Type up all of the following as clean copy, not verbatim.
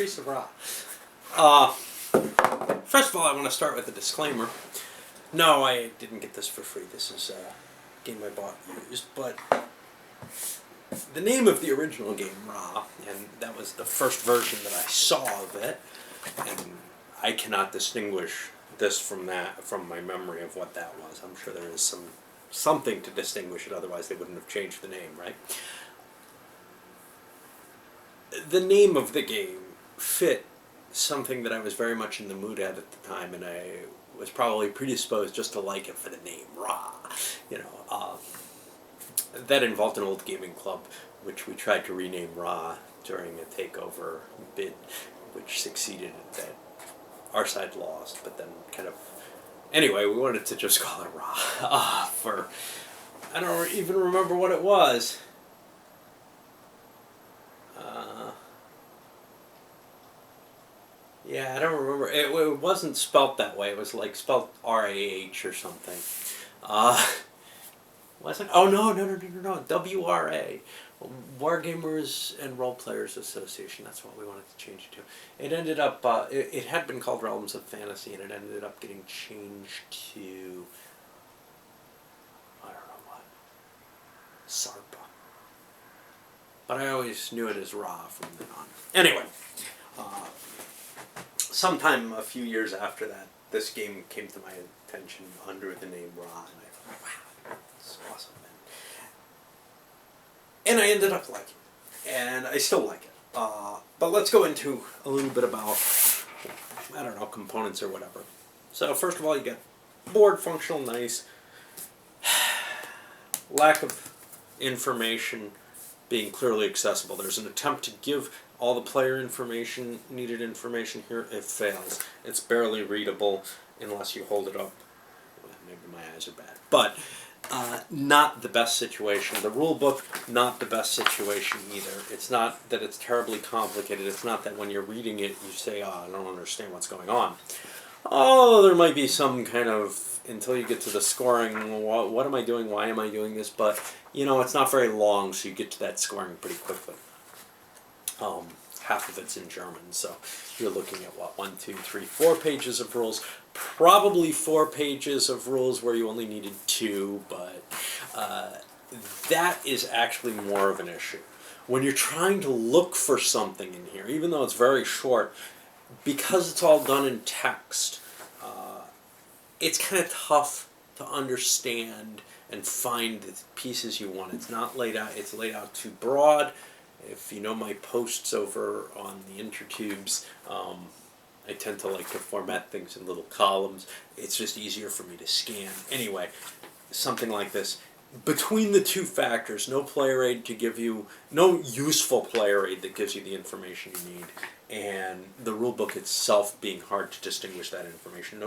Priest of Ra. First of all, I want to start with a disclaimer. No, I didn't get this for free. This is a game I bought used, but the name of the original game, Ra, and that was the first version that I saw of it, and I cannot distinguish this from my memory of what that was. I'm sure there is something to distinguish it, otherwise they wouldn't have changed the name, right? The name of the game fit something that I was very much in the mood at the time, and I was probably predisposed just to like it for the name, Ra. That involved an old gaming club, which we tried to rename Ra during a takeover bid, which succeeded that our side lost, but then anyway, we wanted to just call it Ra. I don't even remember what it was. Yeah, I don't remember. It wasn't spelt that way. It was like spelt R-A-H or something. Wasn't? Oh, no. W-R-A. Wargamers and Role Players Association. That's what we wanted to change it to. It ended up, it had been called Realms of Fantasy, and it ended up getting changed to, I don't know what, SARPA. But I always knew it as Ra from then on. Anyway, sometime a few years after that, this game came to my attention under the name Ra, and I thought, wow, that's awesome. And I ended up liking it, and I still like it. But let's go into a little bit about, I don't know, components or whatever. So first of all, you get board, functional, nice. Lack of information being clearly accessible. There's an attempt to give all the player information, needed information here. It fails. It's barely readable unless you hold it up. Well, maybe my eyes are bad. But not the best situation. The rule book, not the best situation either. It's not that it's terribly complicated. It's not that when you're reading it, you say, oh, I don't understand what's going on. Oh, there might be some kind of, until you get to the scoring, what am I doing, why am I doing this? But, it's not very long, so you get to that scoring pretty quickly. Half of it's in German, so you're looking at, 1, 2, 3, 4 pages of rules. Probably 4 pages of rules where you only needed 2, but that is actually more of an issue. When you're trying to look for something in here, even though it's very short, because it's all done in text, it's kind of tough to understand and find the pieces you want. It's not laid out, it's laid out too broad. If you know my posts over on the Intertubes, I tend to like to format things in little columns. It's just easier for me to scan. Anyway, something like this. Between the two factors, no player aid to give you, no useful player aid that gives you the information you need, and the rulebook itself being hard to distinguish that information.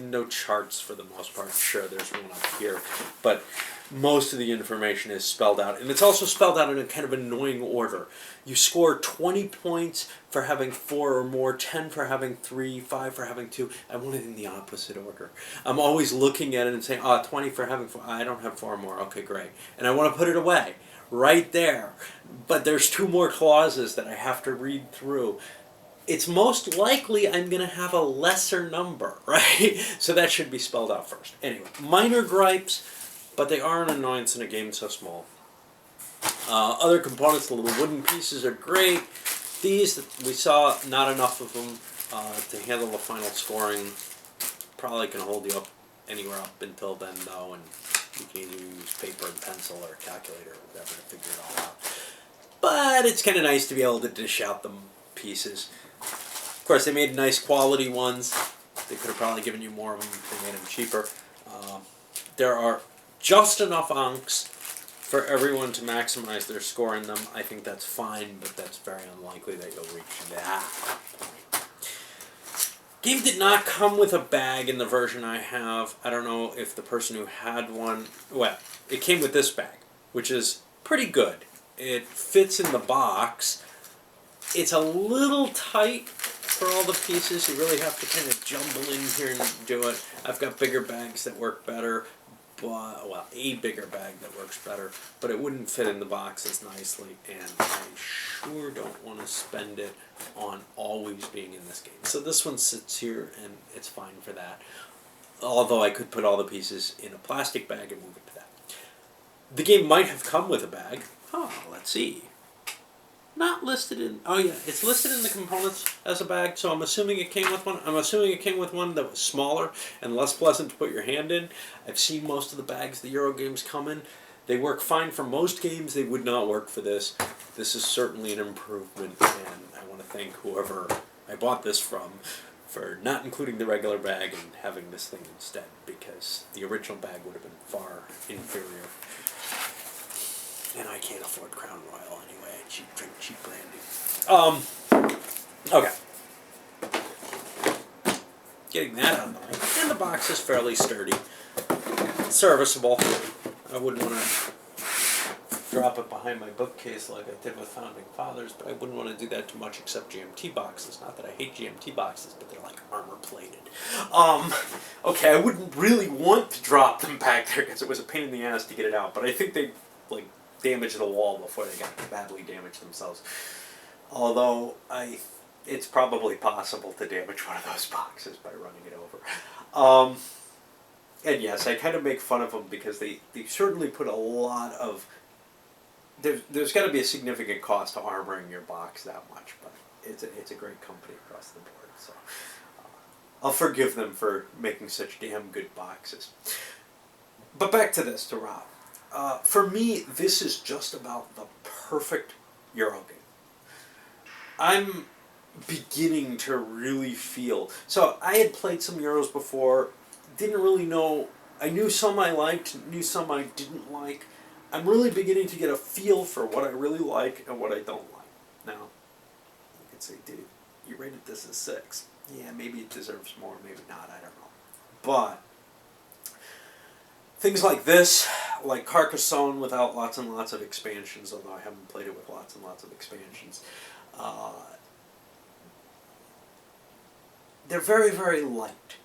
No charts for the most part. Sure, there's one up here, but most of the information is spelled out, and it's also spelled out in a kind of annoying order. You score 20 points for having 4 or more, 10 for having 3, 5 for having 2. I want it in the opposite order. I'm always looking at it and saying, 20 for having 4. I don't have 4 or more. Okay, great. And I want to put it away right there. But there's 2 more clauses that I have to read through. It's most likely I'm going to have a lesser number, right? So that should be spelled out first. Anyway, minor gripes, but they are an annoyance in a game so small. Other components, the little wooden pieces are great. These, we saw not enough of them to handle the final scoring. Probably can hold you up anywhere up until then, though, and you can either use paper and pencil or a calculator or whatever to figure it all out. But it's kind of nice to be able to dish out the pieces. Of course, they made nice quality ones. They could have probably given you more of them if they made them cheaper. There are just enough ankhs for everyone to maximize their score in them. I think that's fine, but that's very unlikely that you'll reach that point. Game did not come with a bag in the version I have. I don't know if the person who had one... Well, it came with this bag, which is pretty good. It fits in the box. It's a little tight for all the pieces. You really have to kind of jumble in here and do it. I've got bigger bags that work better, a bigger bag that works better, but it wouldn't fit in the box as nicely, and I sure don't want to spend it on always being in this game. So this one sits here, and it's fine for that. Although I could put all the pieces in a plastic bag and move it to that. The game might have come with a bag. Oh, let's see. Not listed in... Oh yeah, it's listed in the components as a bag, so I'm assuming it came with one. I'm assuming it came with one that was smaller and less pleasant to put your hand in. I've seen most of the bags the Euro games come in. They work fine for most games. They would not work for this. This is certainly an improvement, and I want to thank whoever I bought this from for not including the regular bag and having this thing instead, because the original bag would have been far inferior. And I can't afford Crown Royal anyway. I drink cheap brandy. Okay. Getting that out of the way. And the box is fairly sturdy. Serviceable. I wouldn't want to drop it behind my bookcase like I did with Founding Fathers, but I wouldn't want to do that too much except GMT boxes. Not that I hate GMT boxes, but they're like armor plated. Okay, I wouldn't really want to drop them back there because it was a pain in the ass to get it out, but I think they, like, damage the wall before they got badly damaged themselves. Although it's probably possible to damage one of those boxes by running it over. And yes, I kind of make fun of them because they certainly put a lot of... There's got to be a significant cost to armoring your box that much, but it's a great company across the board. So I'll forgive them for making such damn good boxes. But back to this, to Rob. For me, this is just about the perfect Euro game. I'm beginning to really feel... So, I had played some Euros before, didn't really know... I knew some I liked, knew some I didn't like. I'm really beginning to get a feel for what I really like and what I don't like. Now, you could say, dude, you rated this as 6. Yeah, maybe it deserves more, maybe not, I don't know. But... things like this, like Carcassonne without lots and lots of expansions, although I haven't played it with lots and lots of expansions, they're very, very light.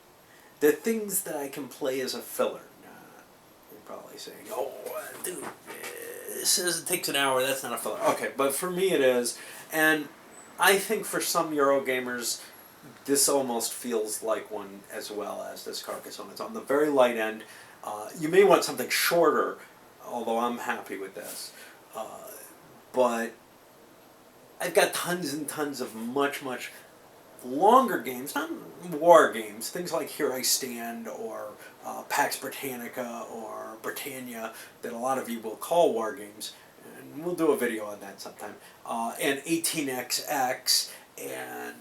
They're things that I can play as a filler. You're probably saying, oh, dude, it says it takes an hour, that's not a filler. Okay, but for me it is, and I think for some Eurogamers, this almost feels like one as well as this Carcassonne. It's on the very light end. You may want something shorter, although I'm happy with this. But I've got tons and tons of much, much longer games, not war games, things like Here I Stand or Pax Britannica or Britannia, that a lot of you will call war games. And we'll do a video on that sometime. And 18XX and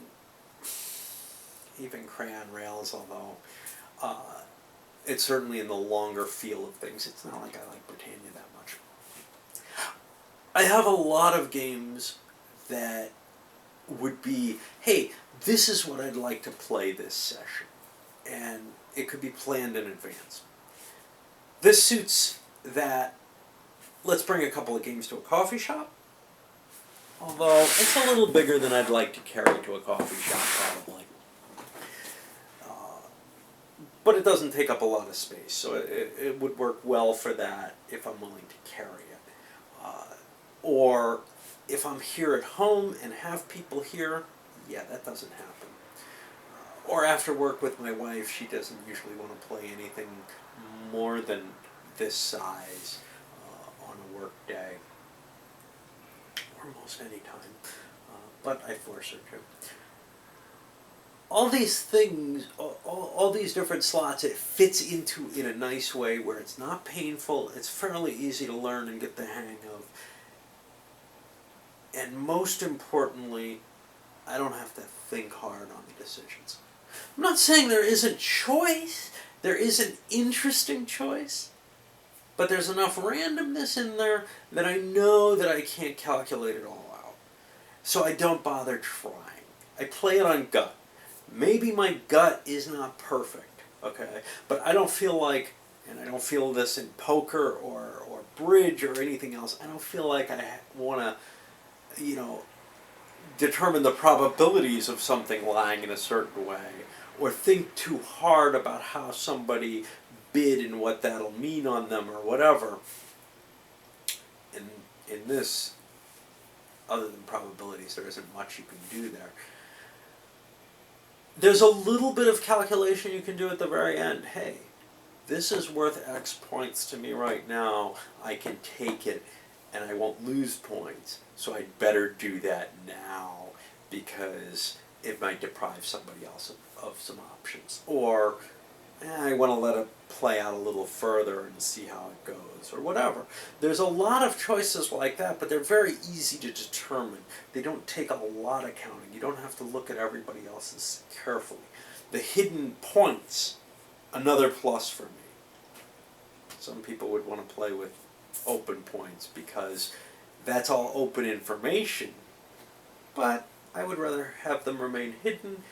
even Crayon Rails, although... it's certainly in the longer feel of things. It's not like I like Britannia that much. I have a lot of games that would be, hey, this is what I'd like to play this session. And it could be planned in advance. This suits that, let's bring a couple of games to a coffee shop. Although, it's a little bigger than I'd like to carry to a coffee shop, probably. But it doesn't take up a lot of space, so it would work well for that if I'm willing to carry it. Or if I'm here at home and have people here, yeah, that doesn't happen. Or after work with my wife, she doesn't usually want to play anything more than this size on a work day. Or most any time. But I force her to. All these things, all these different slots, it fits into in a nice way where it's not painful, it's fairly easy to learn and get the hang of. And most importantly, I don't have to think hard on the decisions. I'm not saying there isn't choice, there isn't interesting choice, but there's enough randomness in there that I know that I can't calculate it all out. So I don't bother trying. I play it on gut. Maybe my gut is not perfect, okay? But I don't feel like, and I don't feel this in poker or bridge or anything else, I don't feel like I want to, you know, determine the probabilities of something lying in a certain way or think too hard about how somebody bid and what that'll mean on them or whatever. And in this, other than probabilities, there isn't much you can do there. There's a little bit of calculation you can do at the very end. Hey, this is worth X points to me right now. I can take it and I won't lose points. So I'd better do that now because it might deprive somebody else of some options. Or I want to let it play out a little further and see how it goes, or whatever. There's a lot of choices like that, but they're very easy to determine. They don't take a lot of counting. You don't have to look at everybody else's carefully. The hidden points, another plus for me. Some people would want to play with open points because that's all open information, but I would rather have them remain hidden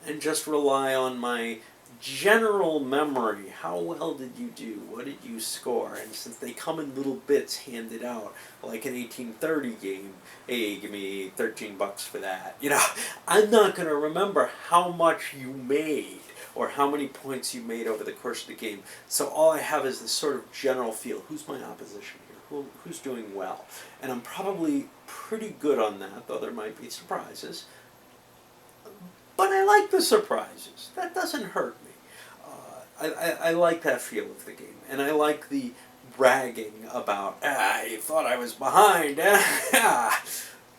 and just rely on my general memory. How well did you do? What did you score? And since they come in little bits handed out, like an 1830 game, hey, give me $13 for that. You know, I'm not going to remember how much you made or how many points you made over the course of the game. So all I have is this sort of general feel. Who's my opposition here? Who's doing well? And I'm probably pretty good on that, though there might be surprises. But I like the surprises. That doesn't hurt me. I like that feel of the game. And I like the bragging about, you thought I was behind,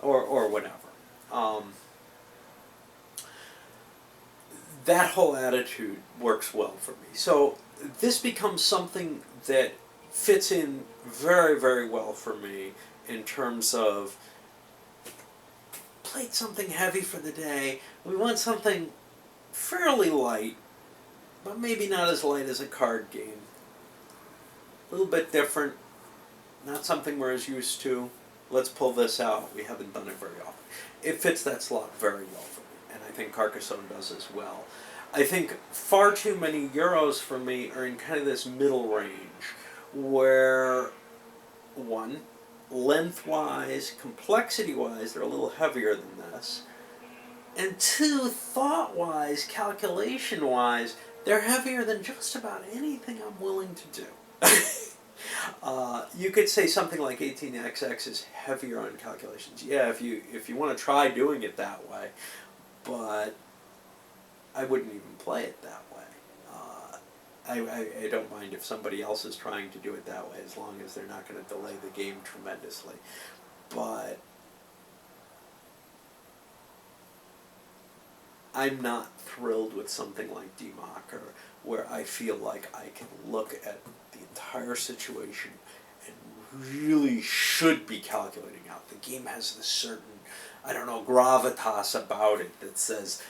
or whatever. That whole attitude works well for me. So this becomes something that fits in very, very well for me in terms of played something heavy for the day. We want something fairly light, but maybe not as light as a card game. A little bit different, not something we're as used to. Let's pull this out. We haven't done it very often. It fits that slot very well for me, and I think Carcassonne does as well. I think far too many Euros for me are in kind of this middle range, where, one, lengthwise, complexity-wise, they're a little heavier than this. And two, thought-wise, calculation-wise, they're heavier than just about anything I'm willing to do. You could say something like 18XX is heavier on calculations. Yeah, if you want to try doing it that way, but I wouldn't even play it that way. I don't mind if somebody else is trying to do it that way, as long as they're not going to delay the game tremendously. But I'm not thrilled with something like Democker, where I feel like I can look at the entire situation and really should be calculating out. The game has this certain, I don't know, gravitas about it that says,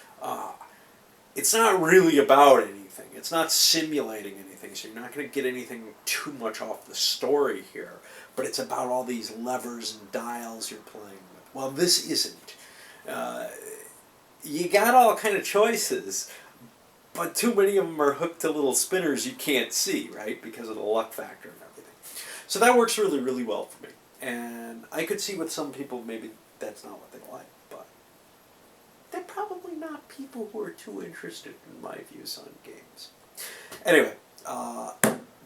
it's not really about anything. It's not simulating anything, so you're not going to get anything too much off the story here. But it's about all these levers and dials you're playing with. Well, this isn't. You got all kind of choices, but too many of them are hooked to little spinners you can't see, right? Because of the luck factor and everything. So that works really, really well for me. And I could see with some people maybe that's not what they like, but they're probably not people who are too interested in my views on games. Anyway,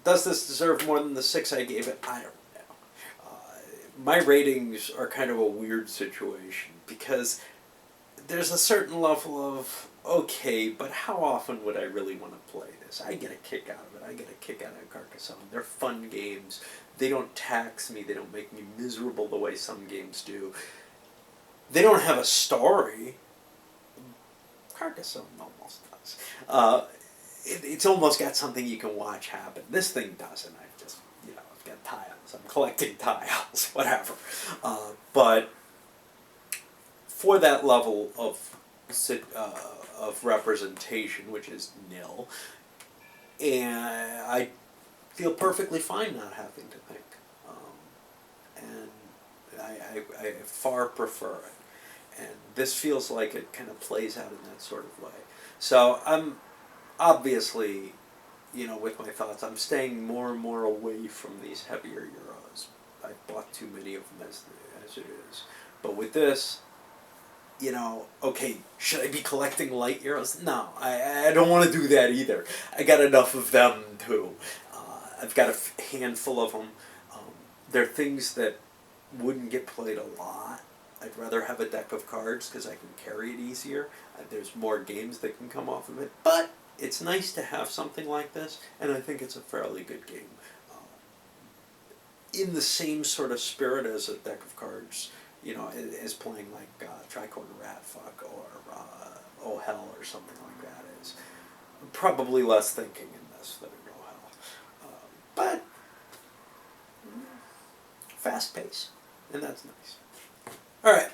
does this deserve more than the 6 I gave it? I don't know. My ratings are kind of a weird situation because there's a certain level of, okay, but how often would I really want to play this? I get a kick out of it. I get a kick out of Carcassonne. They're fun games. They don't tax me. They don't make me miserable the way some games do. They don't have a story. Carcassonne almost does. It's almost got something you can watch happen. This thing doesn't. I've just, I've got tiles. I'm collecting tiles, whatever. But for that level of representation, which is nil, and I feel perfectly fine not having to think. And I far prefer it. And this feels like it kind of plays out in that sort of way. So I'm obviously, with my thoughts, I'm staying more and more away from these heavier Euros. I've bought too many of them as it is. But with this, you know, okay, should I be collecting light heroes? No, I don't want to do that either. I got enough of them too. I've got a handful of them. Um, they're things that wouldn't get played a lot. I'd rather have a deck of cards because I can carry it easier. There's more games that can come off of it. But it's nice to have something like this, and I think it's a fairly good game. Um, in the same sort of spirit as a deck of cards, you know, is playing like Tricorn Ratfuck or Oh Hell or something like that is probably less thinking in this than in Oh Hell. But fast pace, and that's nice. All right.